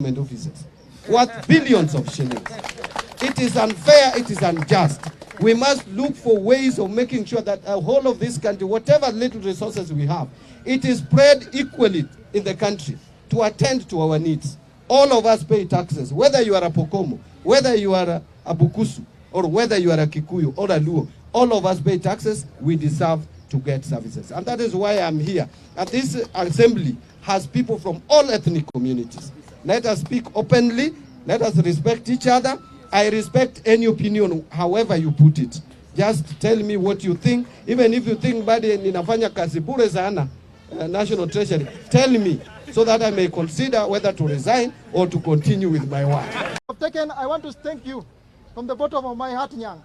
government offices worth billions of shillings. It is unfair, it is unjust. We must look for ways of making sure that the whole of this country, whatever little resources we have, it is spread equally in the country to attend to our needs. All of us pay taxes, whether you are a Pokomo, whether you are a Bukusu, or whether you are a Kikuyu or a Luo. All of us pay taxes. We deserve to get services. And that is why I'm here. And this assembly has people from all ethnic communities. Let us speak openly. Let us respect each other. I respect any opinion, however you put it. Just tell me what you think. Even if you think badi ninafanya kazi bure sana, National Treasury, tell me so that I may consider whether to resign or to continue with my work. I want to thank you from the bottom of my heart, Nyang.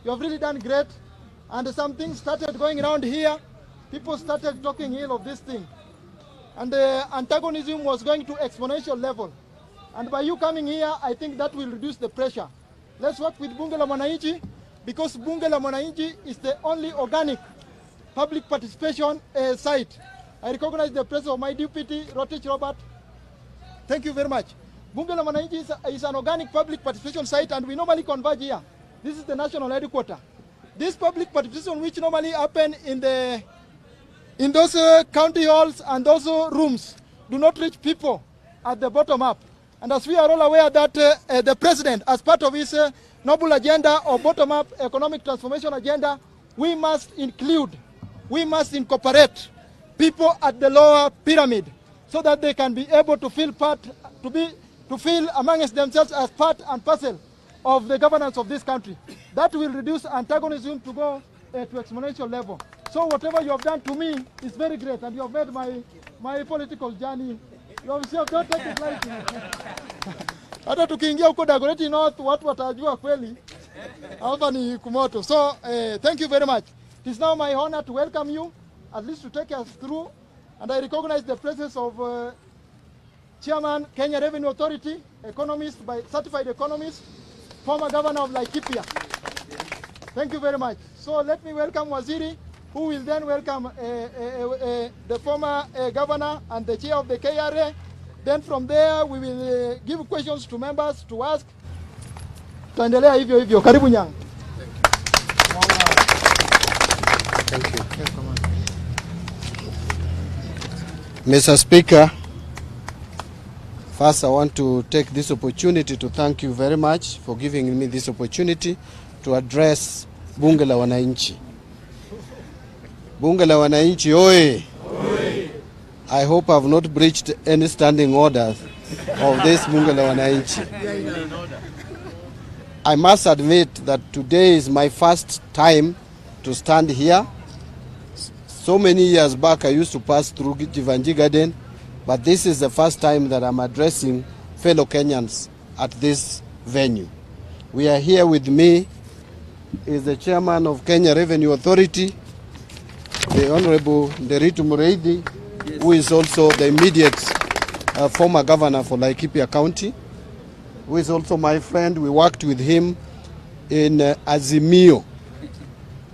You have really done great. And some things started going around here. People started talking ill of this thing. And the antagonism was going to exponential level. And by you coming here, I think that will reduce the pressure. Let's work with Bunge la Mwananchi, because Bunge la Mwananchi is the only organic public participation site. I recognize the presence of my deputy, Rotich Robert. Thank you very much. Bunge la Mwananchi is an organic public participation site, and we normally converge here. This is the national headquarters. This public participation, which normally happen in those county halls and those rooms, do not reach people at the bottom up. And as we are all aware that the president, as part of his noble agenda or bottom-up economic transformation agenda, we must incorporate people at the lower pyramid so that they can be able to feel to feel amongst themselves as part and parcel of the governance of this country. That will reduce antagonism to go to exponential level. So whatever you have done to me is very great, and you have made my political journey. You have not taken it lightly. Hata tukiingia huko Dagoretti North, watu watajua kweli hapa ni kumoto. So thank you very much. It is now my honor to welcome you, at least to take us through, and I recognize the presence of Chairman, Kenya Revenue Authority, economist, certified economist, former governor of Laikipia. Thank you very much. So let me welcome Waziri, who will then welcome the former governor and the chair of the KRA. Then from there we will give questions to members to ask. Tuendelea hivyo hivyo. Karibu Nyang. Thank you. Mr. Speaker, first I want to take this opportunity to thank you very much for giving me this opportunity to address Bunge la Wananchi. Bunge la Wananchi, oye! I hope I have not breached any standing orders of this Bunge la Wananchi. I must admit that today is my first time to stand here. So many years back I used to pass through Jivanji Garden, but this is the first time that I'm addressing fellow Kenyans at this venue. We are here with me is the chairman of Kenya Revenue Authority, the Honorable Nderitu Mureithi, who is also the immediate former governor for Laikipia County, who is also my friend. We worked with him in Azimio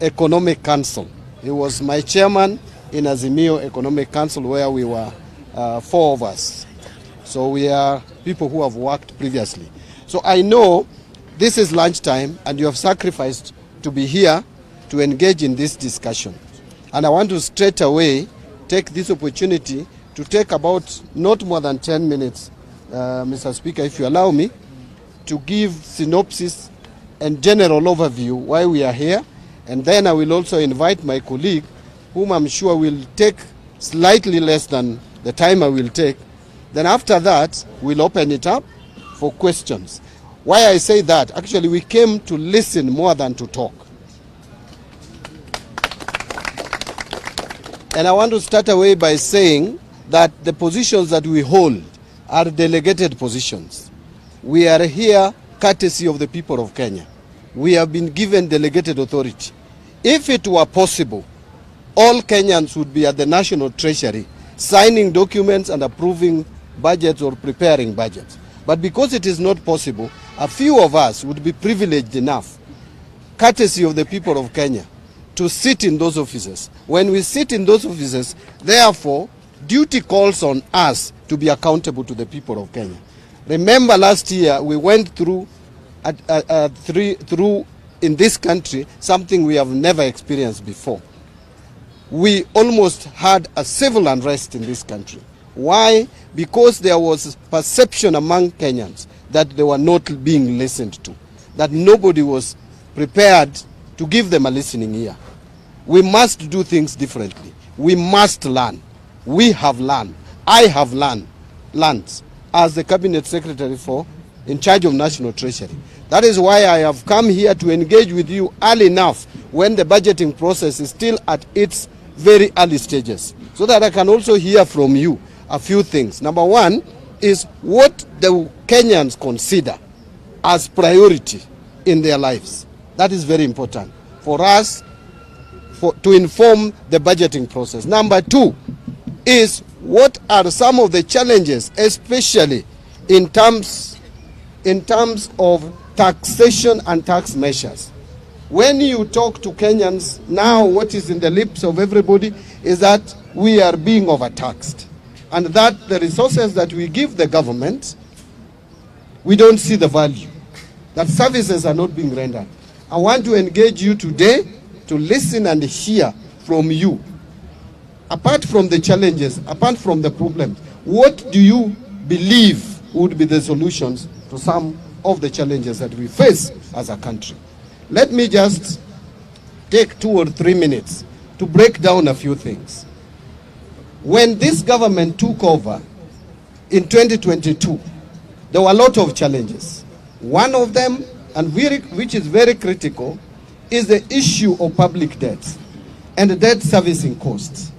Economic Council. He was my chairman in Azimio Economic Council, where we were 4 of us. So we are people who have worked previously. So I know this is lunchtime and you have sacrificed to be here to engage in this discussion. And I want to straight away take this opportunity to take about not more than 10 minutes, Mr. Speaker, if you allow me, to give synopsis and general overview why we are here. And then I will also invite my colleague, whom I'm sure will take slightly less than the time I will take. Then after that, we'll open it up for questions. Why I say that, actually we came to listen more than to talk. And I want to start away by saying that the positions that we hold are delegated positions. We are here courtesy of the people of Kenya. We have been given delegated authority. If it were possible, all Kenyans would be at the National Treasury signing documents and approving budgets or preparing budgets. But because it is not possible, a few of us would be privileged enough, courtesy of the people of Kenya, to sit in those offices. When we sit in those offices, therefore, duty calls on us to be accountable to the people of Kenya. Remember last year we went through in this country something we have never experienced before. We almost had a civil unrest in this country. Why? Because there was perception among Kenyans that they were not being listened to, that nobody was prepared to give them a listening ear. We must do things differently. We must learn. We have learned. I have learned as the Cabinet Secretary in charge of National Treasury. That is why I have come here to engage with you early enough when the budgeting process is still at its very early stages, so that I can also hear from you a few things. Number one is what the Kenyans consider as priority in their lives. That is very important for us to inform the budgeting process. Number two is what are some of the challenges, especially in terms of taxation and tax measures. When you talk to Kenyans now, what is in the lips of everybody is that we are being overtaxed, and that the resources that we give the government, we don't see the value, that services are not being rendered. I want to engage you today to listen and hear from you. Apart from the challenges, apart from the problems, what do you believe would be the solutions to some of the challenges that we face as a country? Let me just take 2 or 3 minutes to break down a few things. When this government took over in 2022, there were a lot of challenges. One of them, and which is very critical, is the issue of public debts and the debt servicing costs.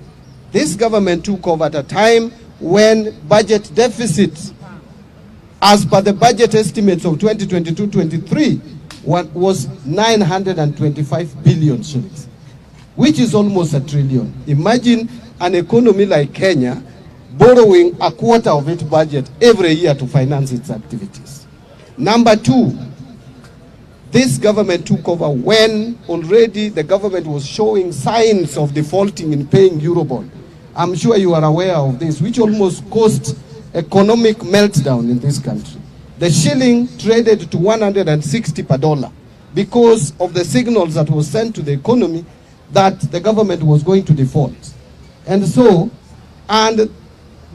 This government took over at a time when budget deficits, as per the budget estimates of 2022-23, was 925 billion shillings, which is almost $1 trillion. Imagine an economy like Kenya borrowing a quarter of its budget every year to finance its activities. Number two, this government took over when already the government was showing signs of defaulting in paying Eurobond. I'm sure you are aware of this, which almost caused economic meltdown in this country. The shilling traded to 160 per dollar because of the signals that was sent to the economy that the government was going to default. And so, and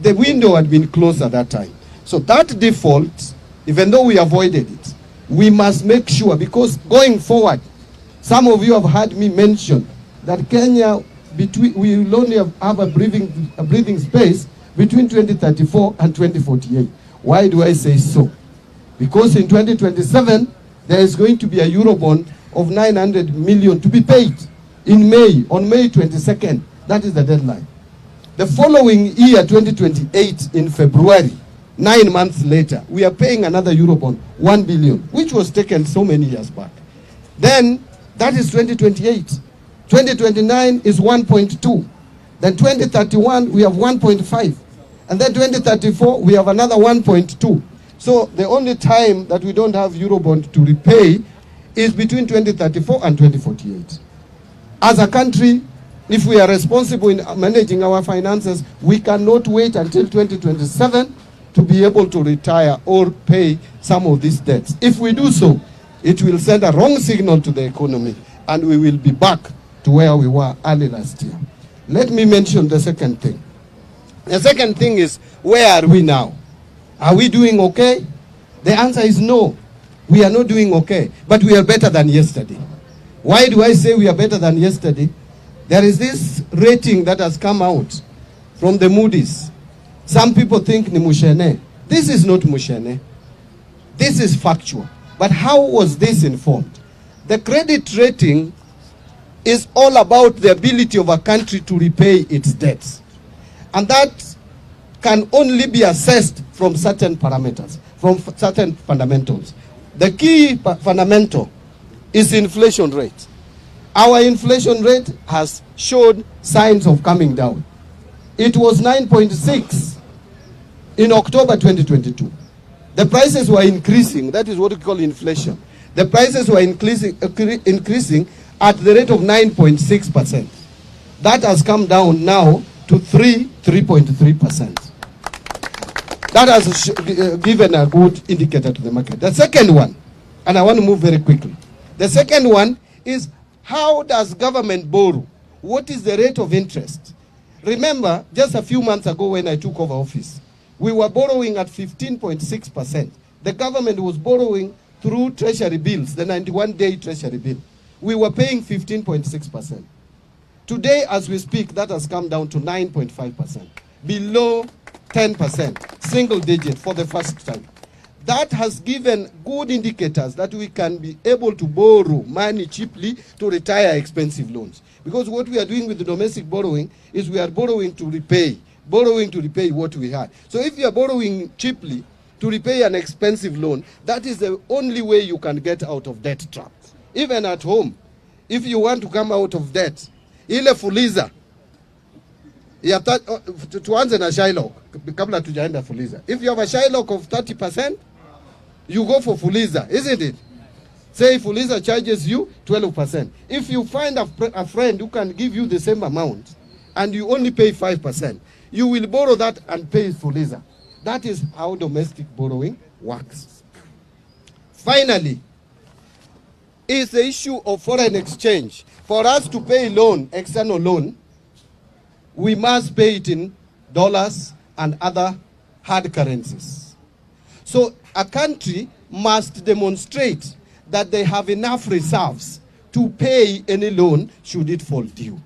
the window had been closed at that time. So that default, even though we avoided it, we must make sure, because going forward, some of you have heard me mention that Kenya, we will only have a breathing space between 2034 and 2048. Why do I say so? Because in 2027, there is going to be a Eurobond of 900 million to be paid in May, on May 22nd. That is the deadline. The following year, 2028, in February, 9 months later, we are paying another Eurobond, 1 billion, which was taken so many years back. Then, that is 2028. 2029 is 1.2. Then 2031, we have 1.5. And then 2034, we have another 1.2. So the only time that we don't have Eurobond to repay is between 2034 and 2048. As a country, if we are responsible in managing our finances, we cannot wait until 2027 to be able to retire or pay some of these debts. If we do so, it will send a wrong signal to the economy, and we will be back to where we were early last year. Let me mention the second thing. The second thing is, where are we now? Are we doing okay? The answer is no. We are not doing okay, but we are better than yesterday. Why do I say we are better than yesterday? There is this rating that has come out from the Moody's. Some people think ni mushene. This is not mushene. This is factual. But how was this informed? The credit rating is all about the ability of a country to repay its debts. And that can only be assessed from certain parameters, from certain fundamentals. The key fundamental is inflation rate. Our inflation rate has showed signs of coming down. It was 9.6 in October 2022. The prices were increasing. That is what we call inflation. The prices were increasing at the rate of 9.6%. That has come down now to 3.3%. That has given a good indicator to the market. The second one, and I want to move very quickly. The second one is, how does government borrow? What is the rate of interest? Remember, just a few months ago when I took over office, we were borrowing at 15.6%. The government was borrowing through treasury bills, the 91-day treasury bill. We were paying 15.6%. Today, as we speak, that has come down to 9.5%, below 10%, single digit for the first time. That has given good indicators that we can be able to borrow money cheaply to retire expensive loans. Because what we are doing with the domestic borrowing is we are borrowing to repay what we had. So if you are borrowing cheaply to repay an expensive loan, that is the only way you can get out of debt trap. Even at home, if you want to come out of debt, ile fuliza, tuanze na Shylock, kabla tujaenda fuliza. If you have a Shylock of 30%, you go for fuliza, isn't it? Say fuliza charges you 12%. If you find a friend who can give you the same amount and you only pay 5%, you will borrow that and pay fuliza. That is how domestic borrowing works. Finally, is the issue of foreign exchange. For us to pay loan, external loan, we must pay it in dollars and other hard currencies. So a country must demonstrate that they have enough reserves to pay any loan should it fall due.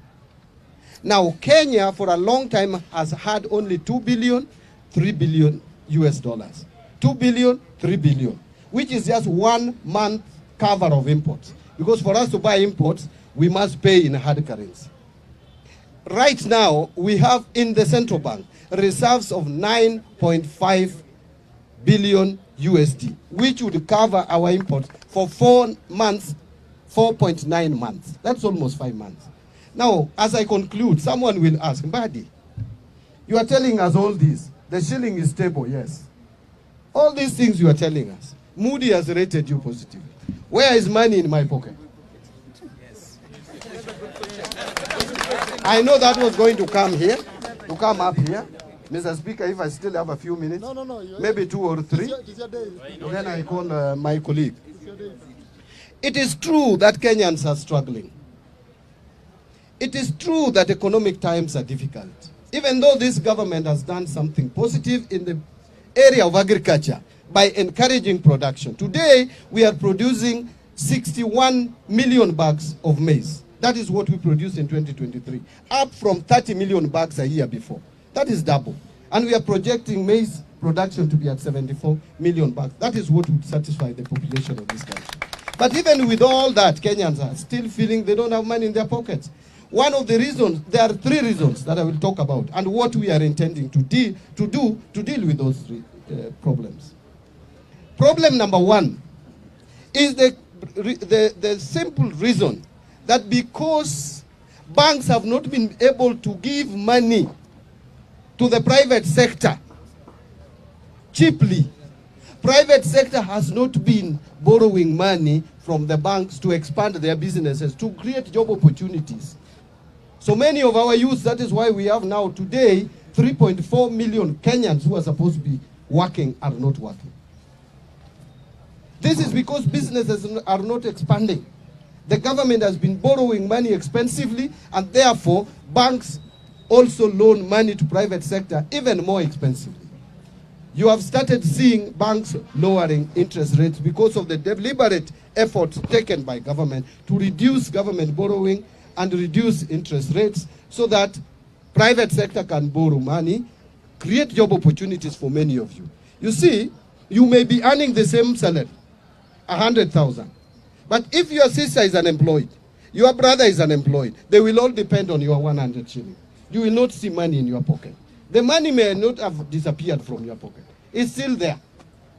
Now, Kenya for a long time has had only 2 billion, 3 billion US dollars. 2 billion, 3 billion, which is just 1 month cover of imports. Because for us to buy imports, we must pay in hard currency. Right now, we have in the central bank reserves of 9.5 billion USD, which would cover our imports for 4 months, 4.9 months. That's almost 5 months. Now, as I conclude, someone will ask, MBADI, you are telling us all this. The shilling is stable, yes. All these things you are telling us. Moody has rated you positively. Where is money in my pocket? Yes. I know that was going to come up here. Mr. Speaker, if I still have a few minutes, maybe 2 or 3, then I call my colleague. It is true that Kenyans are struggling. It is true that economic times are difficult. Even though this government has done something positive in the area of agriculture by encouraging production. Today, we are producing 61 million bags of maize. That is what we produced in 2023, up from 30 million bags a year before. That is double. And we are projecting maize production to be at 74 million bags. That is what would satisfy the population of this country. But even with all that, Kenyans are still feeling they don't have money in their pockets. One of the reasons, there are 3 reasons that I will talk about, and what we are intending to deal with those 3 problems. Problem number 1 is the simple reason that because banks have not been able to give money to the private sector cheaply, private sector has not been borrowing money from the banks to expand their businesses, to create job opportunities. So many of our youth, that is why we have now today 3.4 million Kenyans who are supposed to be working are not working. This is because businesses are not expanding. The government has been borrowing money expensively, and therefore banks also loan money to private sector even more expensively. You have started seeing banks lowering interest rates because of the deliberate efforts taken by government to reduce government borrowing and reduce interest rates so that private sector can borrow money, create job opportunities for many of you. You see, you may be earning the same salary, 100,000. But if your sister is unemployed, your brother is unemployed, they will all depend on your 100 shilling. You will not see money in your pocket. The money may not have disappeared from your pocket. It's still there.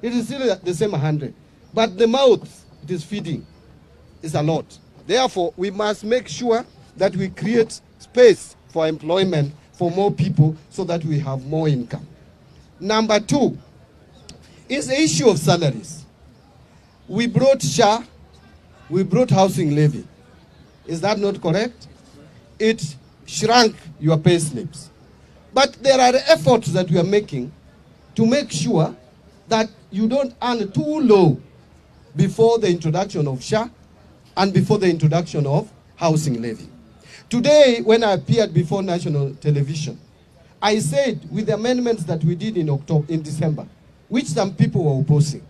It is still the same 100. But the mouth it is feeding is a lot. Therefore, we must make sure that we create space for employment for more people so that we have more income. Number 2 is the issue of salaries. We brought SHA, we brought housing levy. Is that not correct? It shrunk your pay slips. But there are efforts that we are making to make sure that you don't earn too low before the introduction of SHA and before the introduction of housing levy. Today, when I appeared before national television, I said with the amendments that we did in December, which some people were opposing,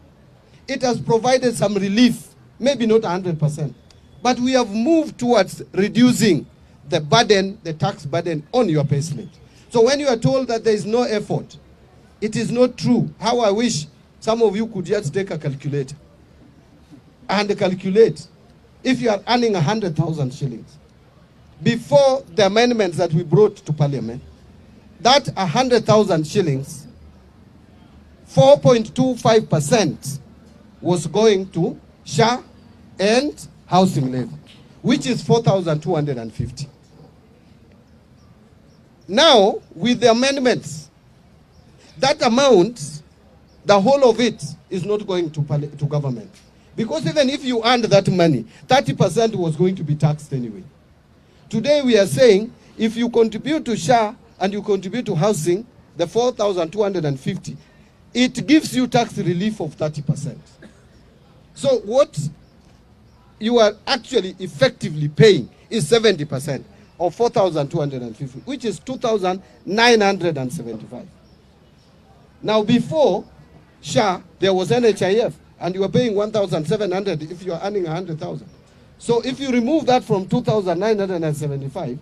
it has provided some relief, maybe not 100%, but we have moved towards reducing the burden, the tax burden on your payslip. So when you are told that there is no effort, it is not true. How I wish some of you could just take a calculator and calculate if you are earning 100,000 shillings. Before the amendments that we brought to Parliament, that 100,000 shillings, 4.25% was going to SHA and housing levy, which is 4,250. Now, with the amendments, that amount, the whole of it is not going to government. Because even if you earned that money, 30% was going to be taxed anyway. Today we are saying, if you contribute to SHA and you contribute to housing, the 4,250, it gives you tax relief of 30%. So what you are actually effectively paying is 70% of 4,250, which is 2,975. Now before SHA, there was NHIF, and you were paying 1,700 if you are earning 100,000. So if you remove that from 2,975,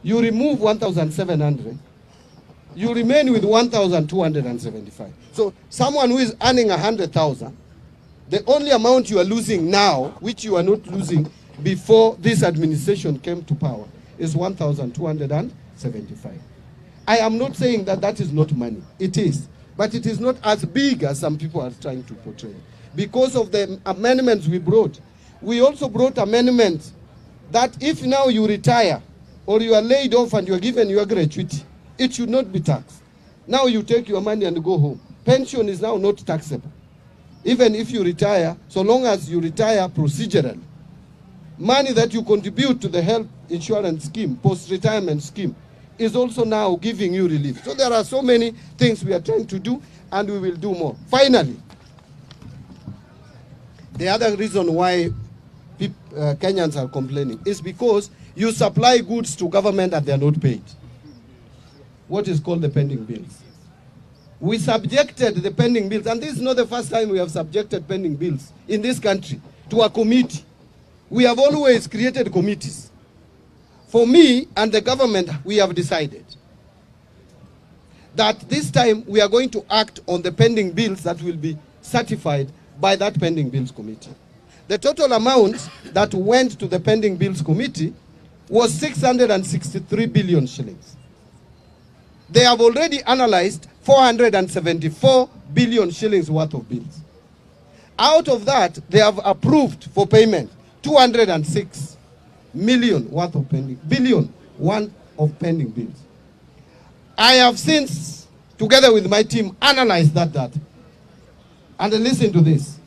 you remove 1,700, you remain with 1,275. So someone who is earning 100,000, the only amount you are losing now, which you are not losing before this administration came to power, is 1,275. I am not saying that that is not money. It is. But it is not as big as some people are trying to portray. Because of the amendments we brought, we also brought amendments that if now you retire or you are laid off and you are given your gratuity, it should not be taxed. Now you take your money and go home. Pension is now not taxable. Even if you retire, so long as you retire procedurally, money that you contribute to the health insurance scheme, post-retirement scheme, is also now giving you relief. So there are so many things we are trying to do, and we will do more. Finally, the other reason why Kenyans are complaining is because you supply goods to government and they are not paid. What is called the pending bills. We subjected the pending bills, and this is not the first time we have subjected pending bills in this country to a committee. We have always created committees. For me and the government, we have decided that this time we are going to act on the pending bills that will be certified by that pending bills committee. The total amount that went to the pending bills committee was 663 billion shillings. They have already analyzed 474 billion shillings worth of bills. Out of that, they have approved for payment 206 million worth of pending, billion one of pending bills. I have since, together with my team, analyzed that data. And listen to this.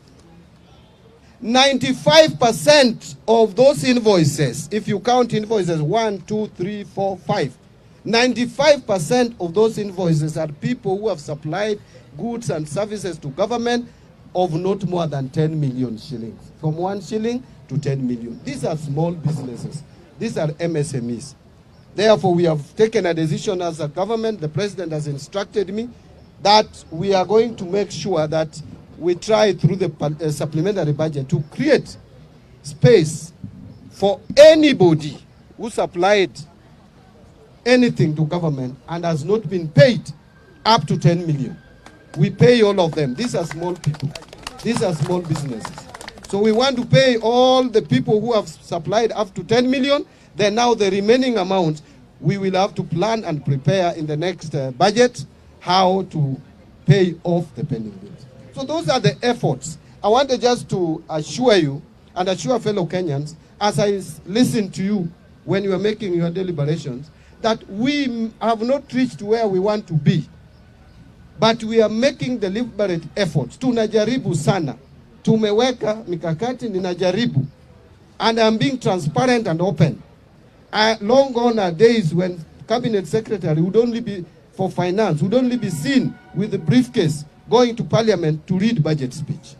95% of those invoices, if you count invoices 1, 2, 3, 4, 5, 95% of those invoices are people who have supplied goods and services to government of not more than 10 million shillings. From 1 shilling to 10 million. These are small businesses. These are MSMEs. Therefore, we have taken a decision as a government. The president has instructed me that we are going to make sure that we try through the supplementary budget to create space for anybody who supplied anything to government and has not been paid up to 10 million. We pay all of them. These are small people. These are small businesses. So we want to pay all the people who have supplied up to 10 million. Then now the remaining amount, we will have to plan and prepare in the next budget how to pay off the pending bills. So those are the efforts. I wanted just to assure you and assure fellow Kenyans, as I listen to you when you are making your deliberations, that we have not reached where we want to be. But we are making deliberate efforts. Tunajaribu sana. Tumeweka mikakati, ninajaribu. And I'm being transparent and open. Long gone are days when cabinet secretary would only be for finance would only be seen with the briefcase going to parliament to read budget speech.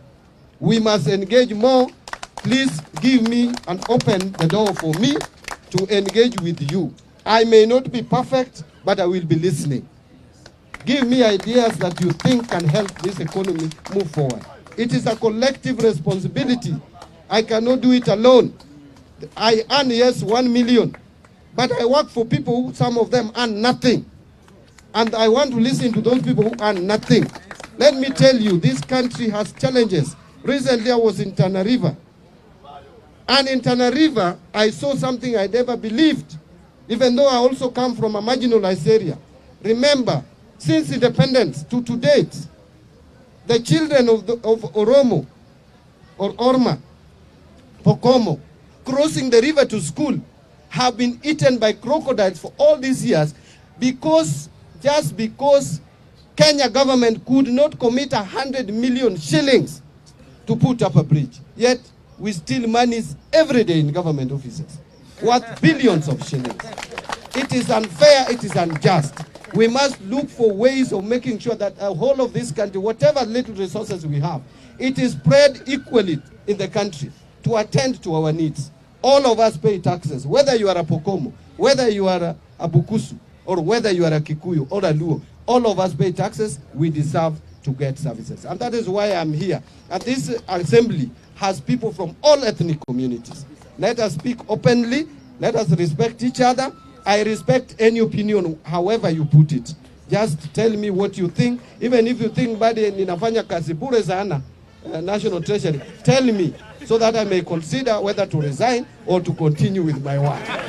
We must engage more. Please give me and open the door for me to engage with you. I may not be perfect, but I will be listening. Give me ideas that you think can help this economy move forward. It is a collective responsibility. I cannot do it alone. I earn, yes, 1 million, but I work for people who, some of them earn nothing. And I want to listen to those people who earn nothing. Let me tell you, this country has challenges. Recently I was in Tana River. And in Tana River, I saw something I never believed, even though I also come from a marginalized area. Remember, since independence to date, the children of Oromo or Orma, Pokomo, crossing the river to school have been eaten by crocodiles for all these years just because Kenya government could not commit 100 million shillings to put up a bridge. Yet we steal monies every day in government offices, worth billions of shillings. It is unfair, it is unjust. We must look for ways of making sure that the whole of this country, whatever little resources we have, it is spread equally in the country to attend to our needs. All of us pay taxes, whether you are a Pokomo, whether you are a Bukusu, or whether you are a Kikuyu or a Luo. All of us pay taxes. We deserve to get services. And that is why I'm here. And this assembly has people from all ethnic communities. Let us speak openly. Let us respect each other. I respect any opinion, however you put it. Just tell me what you think. Even if you think badi ninafanya kazi bure sana, National Treasury, tell me so that I may consider whether to resign or to continue with my work.